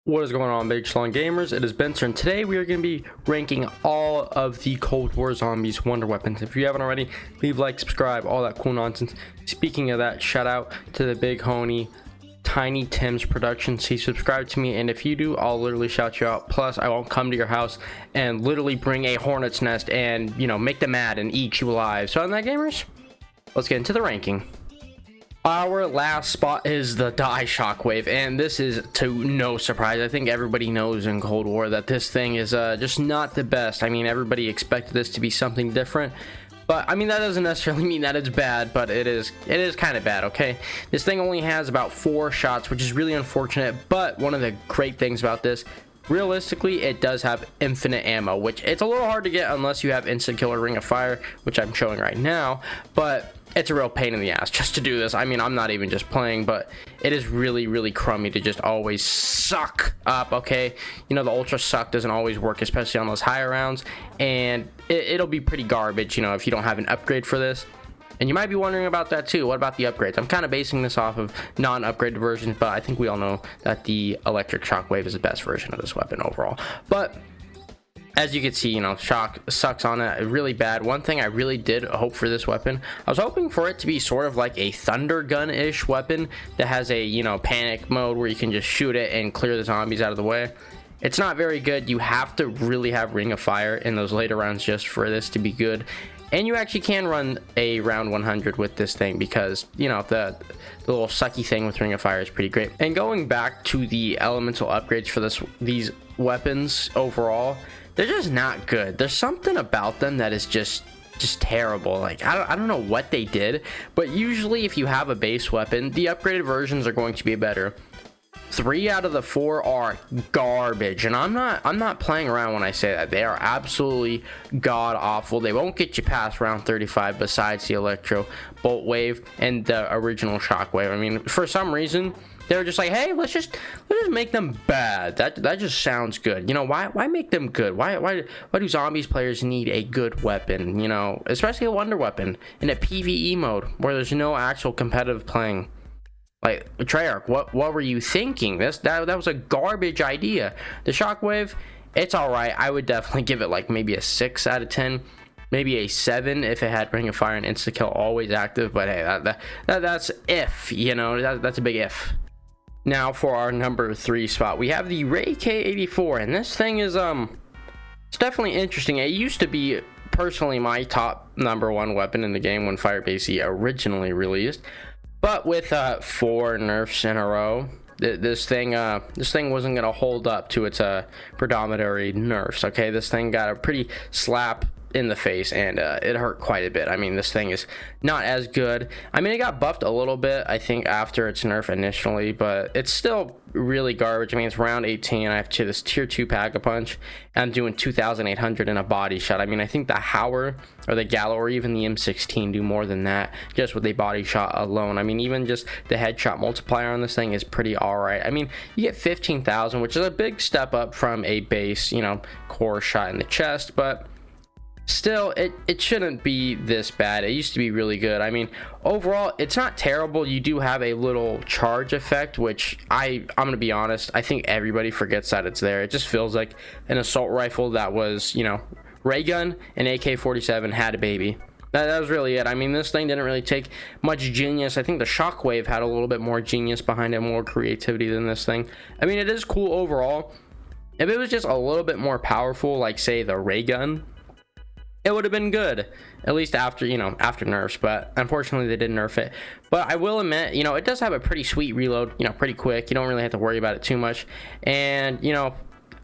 What is going on, big schlong gamers? It is Benzer, and today we are going to be ranking all of the Cold War zombies wonder weapons. If you haven't already, leave a like, subscribe, all that cool nonsense. Speaking of that, shout out to the big homie Tiny Tim's Productions. He subscribed to me, and if you do, I'll literally shout you out. Plus, I won't come to your house and literally bring a hornet's nest and, you know, make them mad and eat you alive. So on that, gamers, let's get into the ranking. Our last spot is the die shockwave, and this is to no surprise. I think everybody knows in Cold War that this thing is just not the best. I mean, everybody expected this to be something different, but I mean, that doesn't necessarily mean that it's bad, but it is kind of bad. Okay, this thing only has about 4 shots, which is really unfortunate. But one of the great things about this, realistically, it does have infinite ammo, which it's a little hard to get unless you have instant kill or ring of fire, which I'm showing right now. But it's a real pain in the ass just to do this. I mean, I'm not even just playing, but it is really crummy to just always suck up. Okay, you know, the ultra suck doesn't always work, especially on those higher rounds, and it'll be pretty garbage, you know, if you don't have an upgrade for this. And you might be wondering about that too. What about the upgrades? I'm kind of basing this off of non-upgraded versions, but I think we all know that the electric shockwave is the best version of this weapon overall. But as you can see, you know, shock sucks on it really bad. One thing I really did hope for this weapon, I was hoping for it to be sort of like a thunder gun-ish weapon that has a, you know, panic mode where you can just shoot it and clear the zombies out of the way. It's not very good. You have to really have ring of fire in those later rounds just for this to be good. And you actually can run a round 100 with this thing because, you know, the little sucky thing with ring of fire is pretty great. And going back to the elemental upgrades for these weapons overall, they're just not good. There's something about them that is just terrible. Like, I don't know what they did, but usually if you have a base weapon, the upgraded versions are going to be better. 3 out of the 4 are garbage, and I'm not playing around when I say that. They are absolutely god awful. They won't get you past round 35 besides the electro bolt wave and the original shockwave. I mean, for some reason they were just like, hey, let's just make them bad. That just sounds good. You know, why make them good? Why do zombies players need a good weapon? You know, especially a wonder weapon in a PvE mode where there's no actual competitive playing. Like, Treyarch, what were you thinking? That was a garbage idea. The shockwave, it's all right. I would definitely give it like maybe a 6 out of 10. Maybe a 7 if it had ring of fire and insta kill always active. But hey, that's if, you know, that's a big if. Now for our number 3 spot, we have the Ray K84, and this thing is it's definitely interesting. It used to be personally my top #1 weapon in the game when Firebase originally released, but with 4 nerfs in a row, this thing wasn't gonna hold up to its predominantary nerfs. Okay, this thing got a pretty slap in the face, and it hurt quite a bit. I mean, this thing is not as good. I mean, it got buffed a little bit, I think, after its nerf initially, but it's still really garbage. I mean, it's round 18. I have this tier 2 pack-a-punch, and I'm doing 2,800 in a body shot. I mean, I think the Howler or the Gallo or even the M16 do more than that just with a body shot alone. I mean, even just the headshot multiplier on this thing is pretty alright. I mean, you get 15,000, which is a big step up from a base, you know, core shot in the chest, but still, it shouldn't be this bad. It used to be really good. I mean, overall, it's not terrible. You do have a little charge effect, which I'm gonna be honest, I think everybody forgets that it's there. It just feels like an assault rifle that was, you know, ray gun and AK-47 had a baby. That was really it. I mean, this thing didn't really take much genius. I think the shockwave had a little bit more genius behind it, more creativity than this thing. I mean, it is cool overall. If it was just a little bit more powerful, like say the ray gun, it would have been good, at least after, you know, after nerfs, but unfortunately they didn't nerf it. But I will admit, you know, it does have a pretty sweet reload, you know, pretty quick. You don't really have to worry about it too much, and, you know,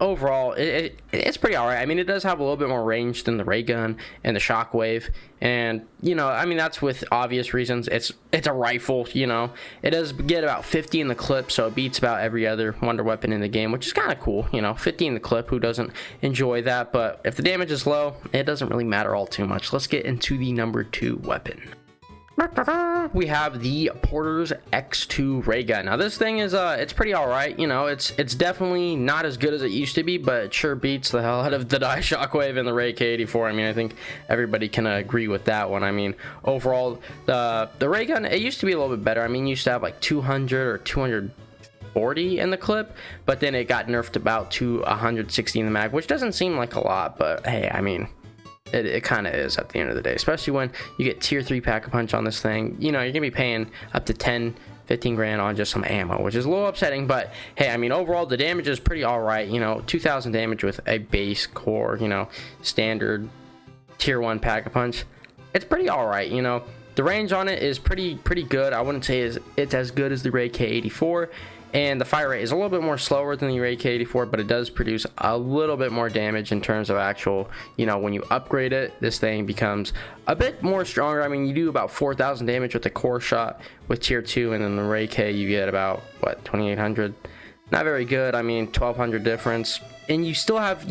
overall it's pretty all right. I mean, it does have a little bit more range than the ray gun and the shockwave, and, you know, I mean, that's with obvious reasons. It's a rifle, you know. It does get about 50 in the clip, so it beats about every other wonder weapon in the game, which is kind of cool. You know, 50 in the clip, who doesn't enjoy that? But if the damage is low, it doesn't really matter all too much. Let's get into the number 2 weapon. We have the Porter's X2 ray gun. Now this thing is it's pretty all right. You know, it's definitely not as good as it used to be, but it sure beats the hell out of the die shockwave and the Ray K84. I mean, I think everybody can agree with that one. I mean, overall, the ray gun, it used to be a little bit better. I mean, you used to have like 200 or 200 40 in the clip, but then it got nerfed about to 160 in the mag, which doesn't seem like a lot, but hey, I mean, it kind of is at the end of the day, especially when you get tier 3 pack-a-punch on this thing. You know, you're gonna be paying up to 10-15 grand on just some ammo, which is a little upsetting, but hey, I mean, overall the damage is pretty all right. You know, 2,000 damage with a base core, you know, standard tier 1 pack-a-punch. It's pretty all right. You know, the range on it is pretty good. I wouldn't say it's as good as the Ray K84, and the fire rate is a little bit more slower than the Ray K84, but it does produce a little bit more damage in terms of actual, you know, when you upgrade it, this thing becomes a bit more stronger. I mean, you do about 4,000 damage with the core shot with tier 2, and then the Ray K you get about, what, 2,800? Not very good. I mean, 1,200 difference, and you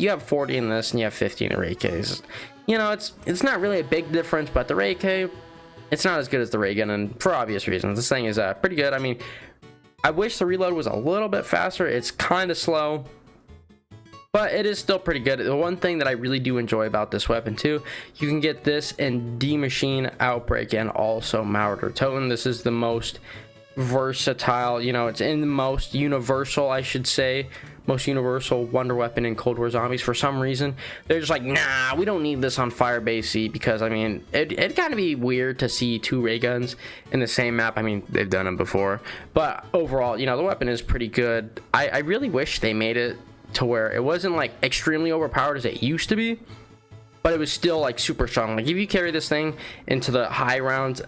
have 40 in this, and you have 50 in the Ray Ks. You know, it's not really a big difference, but the Ray K, it's not as good as the ray gun, and for obvious reasons. This thing is pretty good. I mean, I wish the reload was a little bit faster. It's kind of slow, but it is still pretty good. The one thing that I really do enjoy about this weapon too, you can get this in D-Machine, Outbreak, and also Marauder Totem. This is the most versatile, you know, it's in the most universal, I should say, most universal wonder weapon in Cold War Zombies. For some reason, they're just like, nah, we don't need this on Firebase C, because I mean, it'd kind of be weird to see 2 ray guns in the same map. I mean, they've done them before, but overall, you know, the weapon is pretty good. I really wish they made it to where it wasn't like extremely overpowered as it used to be, but it was still like super strong. Like if you carry this thing into the high rounds,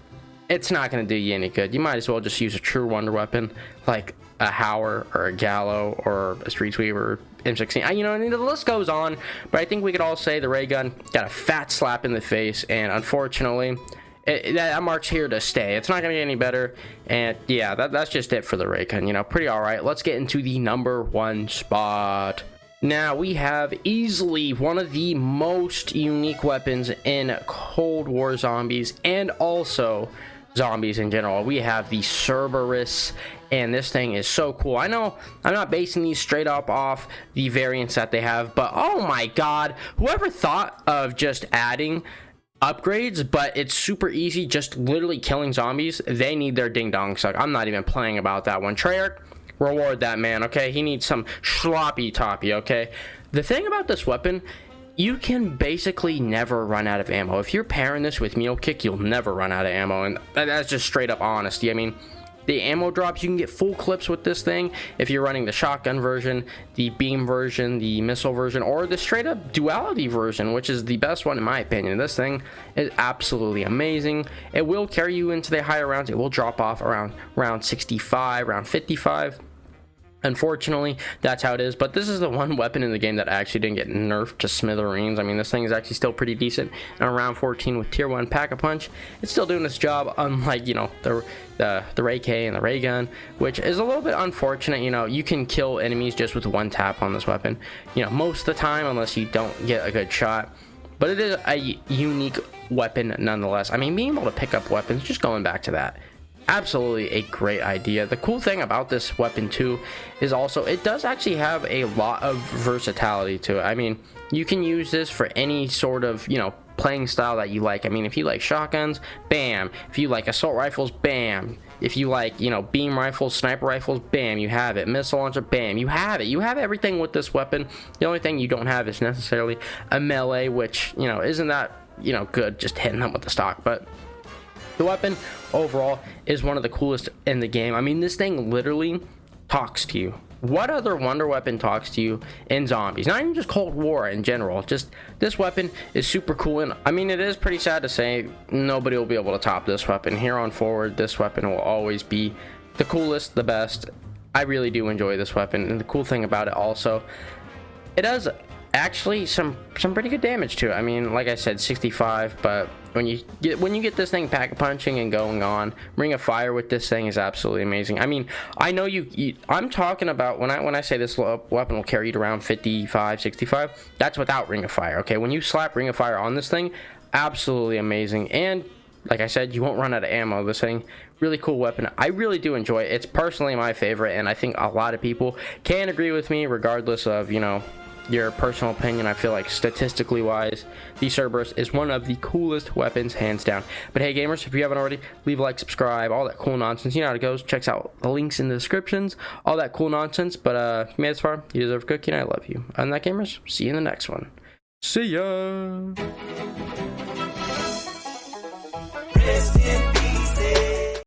it's not going to do you any good. You might as well just use a true wonder weapon like a Howler or a Gallo or a Street Sweeper, M16. You know, and the list goes on, but I think we could all say the ray gun got a fat slap in the face, and unfortunately, that mark's here to stay. It's not going to get any better, and yeah, that's just it for the ray gun. You know, pretty all right. Let's get into the number 1 spot. Now we have easily one of the most unique weapons in Cold War Zombies, and also zombies in general. We have the Cerberus, and this thing is so cool. I know I'm not basing these straight up off the variants that they have, but oh my god, whoever thought of just adding upgrades, but it's super easy, just literally killing zombies, they need their ding dong suck. I'm not even playing about that one. Treyarch, reward that man, okay? He needs some sloppy toppy, okay? The thing about this weapon, you can basically never run out of ammo. If you're pairing this with Meal Kick, you'll never run out of ammo, and that's just straight up honesty. I mean, the ammo drops, you can get full clips with this thing if you're running the shotgun version, the beam version, the missile version, or the straight up duality version, which is the best one in my opinion. This thing is absolutely amazing. It will carry you into the higher rounds. It will drop off around round 65, round 55. Unfortunately, that's how it is, but this is the one weapon in the game that actually didn't get nerfed to smithereens. I mean, this thing is actually still pretty decent. And around 14 with tier 1 pack-a-punch, it's still doing its job, unlike, you know, the Ray K and the ray gun, which is a little bit unfortunate. You know, you can kill enemies just with one tap on this weapon, you know, most of the time, unless you don't get a good shot. But it is a unique weapon nonetheless. I mean, being able to pick up weapons, just going back to that, absolutely a great idea. The cool thing about this weapon too is also it does actually have a lot of versatility to it. I mean, you can use this for any sort of, you know, playing style that you like. I mean, if you like shotguns, bam. If you like assault rifles, bam. If you like, you know, beam rifles, sniper rifles, bam, you have it. Missile launcher, bam, you have it. You have everything with this weapon. The only thing you don't have is necessarily a melee, which, you know, isn't that, you know, good just hitting them with the stock. But the weapon overall is one of the coolest in the game. I mean, this thing literally talks to you. What other wonder weapon talks to you in zombies? Not even just Cold War in general. Just this weapon is super cool. And I mean, it is pretty sad to say nobody will be able to top this weapon. Here on forward, this weapon will always be the coolest, the best. I really do enjoy this weapon. And the cool thing about it also, it does actually some pretty good damage to it. I mean, like I said, 65, but when you get this thing pack-a-punching and going on, Ring of Fire with this thing is absolutely amazing. I mean, I know I'm talking about when I say this weapon will carry you to around 55, 65, that's without Ring of Fire, okay? When you slap Ring of Fire on this thing, absolutely amazing. And like I said, you won't run out of ammo. This thing, really cool weapon. I really do enjoy it. It's personally my favorite, and I think a lot of people can agree with me regardless of, you know, your personal opinion. I feel like statistically wise, the Cerberus is one of the coolest weapons, hands down. But hey gamers, if you haven't already, leave a like, subscribe, all that cool nonsense. You know how it goes. Checks out the links in the descriptions, all that cool nonsense. But if you made it this far, you deserve a cookie and I love you. Other than that gamers, see you in the next one. See ya.